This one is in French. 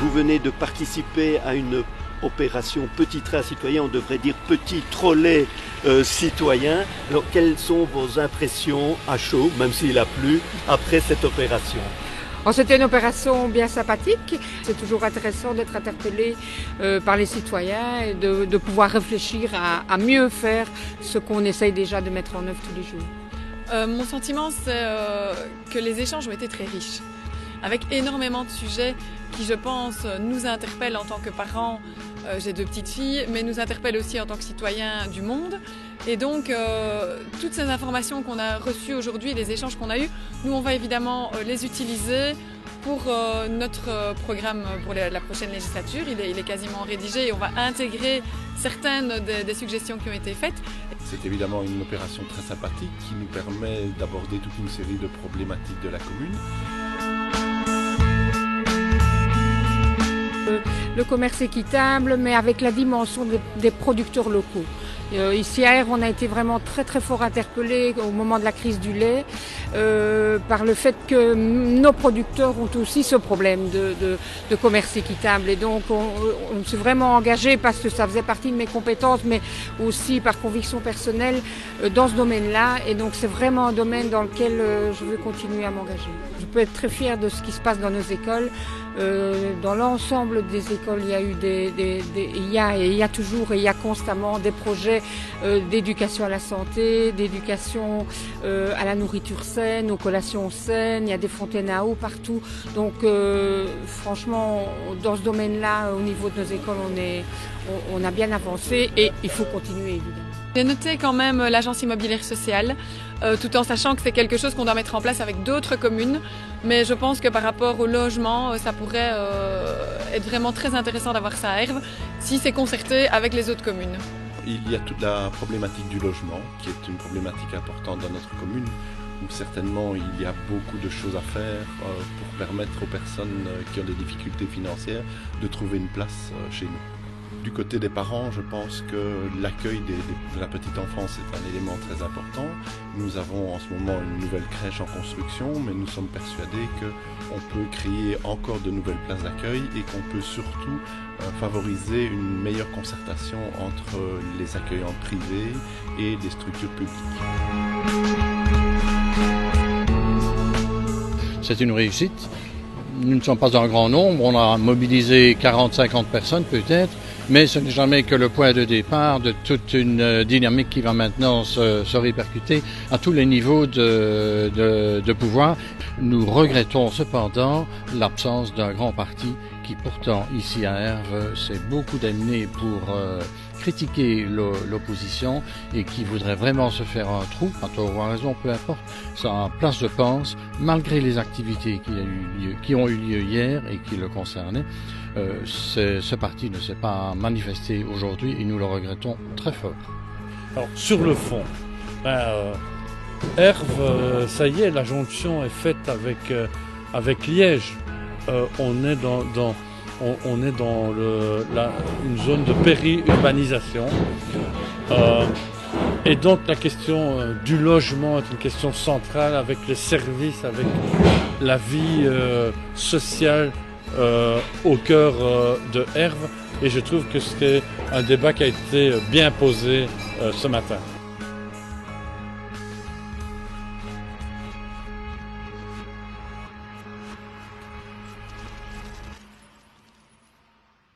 vous venez de participer à une opération Petit Train Citoyen, on devrait dire Petit Trolley Citoyen. Alors, quelles sont vos impressions à chaud, même s'il a plu, après cette opération? C'était une opération bien sympathique. C'est toujours intéressant d'être interpellé par les citoyens et de pouvoir réfléchir à mieux faire ce qu'on essaye déjà de mettre en œuvre tous les jours. Mon sentiment, c'est que les échanges ont été très riches, avec énormément de sujets qui, je pense, nous interpellent en tant que parents. J'ai 2 petites filles, mais nous interpellent aussi en tant que citoyens du monde. Et donc, toutes ces informations qu'on a reçues aujourd'hui, les échanges qu'on a eus, nous, on va évidemment les utiliser pour notre programme pour la prochaine législature. Il est quasiment rédigé et on va intégrer certaines des suggestions qui ont été faites. C'est évidemment une opération très sympathique qui nous permet d'aborder toute une série de problématiques de la commune. Le commerce équitable, mais avec la dimension des producteurs locaux. Ici à Herve, on a été vraiment très fort interpellés au moment de la crise du lait par le fait que nos producteurs ont aussi ce problème de commerce équitable. Et donc on s'est vraiment engagé parce que ça faisait partie de mes compétences, mais aussi par conviction personnelle dans ce domaine-là. Et donc c'est vraiment un domaine dans lequel je veux continuer à m'engager. Je peux être très fière de ce qui se passe dans nos écoles. Dans l'ensemble des écoles, il y a eu il y a toujours et il y a constamment des projets d'éducation à la santé, d'éducation à la nourriture saine, aux collations saines. Il y a des fontaines à eau partout. Donc franchement, dans ce domaine-là, au niveau de nos écoles, on a bien avancé et il faut continuer évidemment. J'ai noté quand même l'agence immobilière sociale, tout en sachant que c'est quelque chose qu'on doit mettre en place avec d'autres communes. Mais je pense que par rapport au logement, ça pourrait être vraiment très intéressant d'avoir ça à Herve si c'est concerté avec les autres communes. Il y a toute la problématique du logement, qui est une problématique importante dans notre commune, où certainement il y a beaucoup de choses à faire pour permettre aux personnes qui ont des difficultés financières de trouver une place chez nous. Du côté des parents, je pense que l'accueil de la petite enfance est un élément très important. Nous avons en ce moment une nouvelle crèche en construction, mais nous sommes persuadés qu'on peut créer encore de nouvelles places d'accueil et qu'on peut surtout favoriser une meilleure concertation entre les accueillants privés et les structures publiques. C'est une réussite. Nous ne sommes pas un grand nombre, on a mobilisé 40-50 personnes peut-être, mais ce n'est jamais que le point de départ de toute une dynamique qui va maintenant se répercuter à tous les niveaux de pouvoir. Nous regrettons cependant l'absence d'un grand parti qui pourtant ici à Herve s'est beaucoup amené pour critiquer l'opposition et qui voudrait vraiment se faire un trou, à tort ou à raison, peu importe, sa place de pense, malgré les activités qui ont eu lieu hier et qui le concernaient. Ce parti ne s'est pas manifesté aujourd'hui et nous le regrettons très fort. Alors, sur le fond, Herve, ça y est, la jonction est faite avec Liège. On est dans une zone de péri-urbanisation. Et donc la question du logement est une question centrale avec les services, avec la vie sociale au cœur de Herve. Et je trouve que c'est un débat qui a été bien posé ce matin.